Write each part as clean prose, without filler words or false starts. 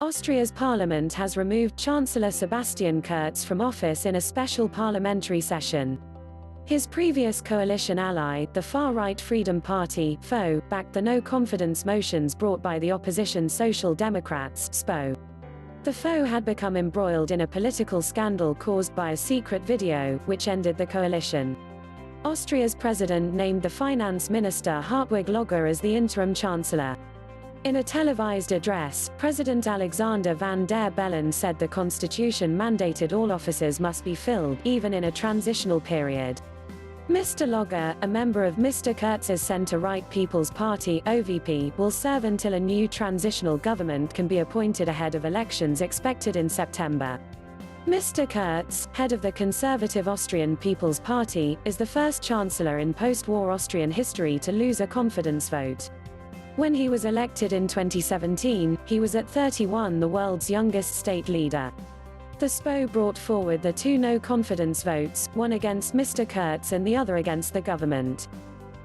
Austria's parliament has removed Chancellor Sebastian Kurz from office in a special parliamentary session. His previous coalition ally, the far-right Freedom Party (FO), backed the no-confidence motions brought by the opposition Social Democrats (SPO). The FO had become embroiled in a political scandal caused by a secret video, which ended the coalition. Austria's president named the finance minister Hartwig Löger as the interim chancellor. In a televised address, President Alexander Van der Bellen said the constitution mandated all offices must be filled, even in a transitional period. Mr. Löger, a member of Mr. Kurz's centre-right People's Party (OVP), will serve until a new transitional government can be appointed ahead of elections expected in September. Mr. Kurz, head of the conservative Austrian People's Party, is the first chancellor in post-war Austrian history to lose a confidence vote. When he was elected in 2017, he was at 31 the world's youngest state leader. The SPO brought forward the two no-confidence votes, one against Mr. Kurz and the other against the government.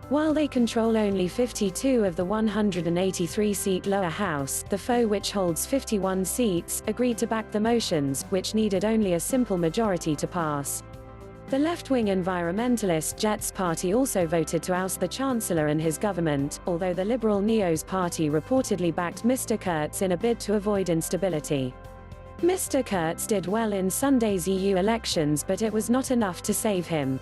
While they control only 52 of the 183-seat lower house, the FO, which holds 51 seats, agreed to back the motions, which needed only a simple majority to pass. The left-wing environmentalist Jets party also voted to oust the Chancellor and his government, although the liberal Neos party reportedly backed Mr. Kurz in a bid to avoid instability. Mr. Kurz did well in Sunday's EU elections, but it was not enough to save him.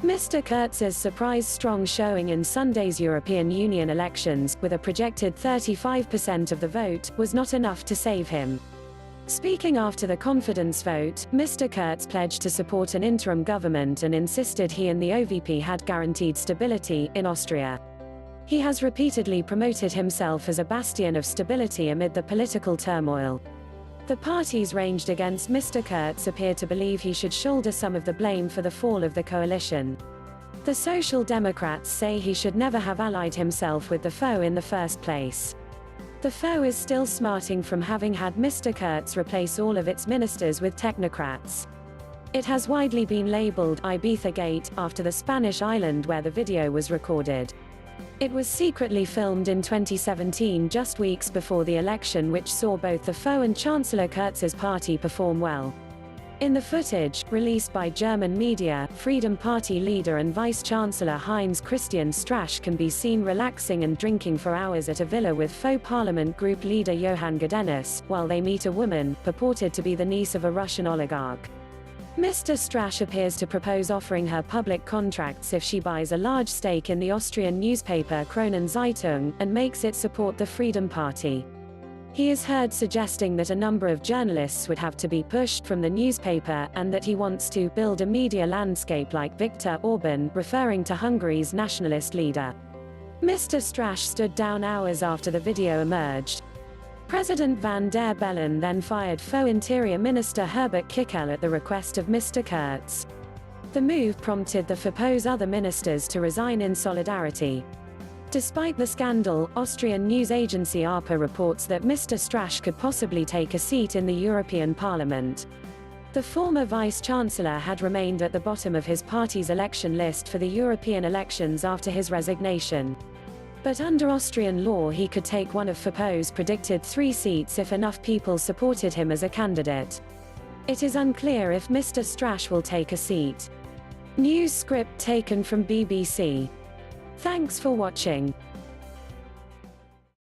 Mr. Kurz's surprise strong showing in Sunday's European Union elections, with a projected 35% of the vote, was not enough to save him. Speaking after the confidence vote, Mr. Kurz pledged to support an interim government and insisted he and the OVP had guaranteed stability in Austria. He has repeatedly promoted himself as a bastion of stability amid the political turmoil. The parties ranged against Mr. Kurz appear to believe he should shoulder some of the blame for the fall of the coalition. The Social Democrats say he should never have allied himself with the FO in the first place. The FO is still smarting from having had Mr. Kurz replace all of its ministers with technocrats. It has widely been labeled Ibiza Gate, after the Spanish island where the video was recorded. It was secretly filmed in 2017, just weeks before the election, which saw both the FO and Chancellor Kurz's party perform well. In the footage, released by German media, Freedom Party leader and Vice-Chancellor Heinz-Christian Strache can be seen relaxing and drinking for hours at a villa with FO Parliament group leader Johann Gedenis, while they meet a woman, purported to be the niece of a Russian oligarch. Mr. Strache appears to propose offering her public contracts if she buys a large stake in the Austrian newspaper Kronen Zeitung, and makes it support the Freedom Party. He is heard suggesting that a number of journalists would have to be pushed from the newspaper, and that he wants to build a media landscape like Viktor Orban, referring to Hungary's nationalist leader. Mr. Strache stood down hours after the video emerged. President Van der Bellen then fired FO Interior Minister Herbert Kickl at the request of Mr. Kurz. The move prompted the FO's other ministers to resign in solidarity. Despite the scandal, Austrian news agency ARPA reports that Mr. Strache could possibly take a seat in the European Parliament. The former vice-chancellor had remained at the bottom of his party's election list for the European elections after his resignation. But under Austrian law he could take one of FO's predicted 3 seats if enough people supported him as a candidate. It is unclear if Mr. Strache will take a seat. News script taken from BBC. Thanks for watching.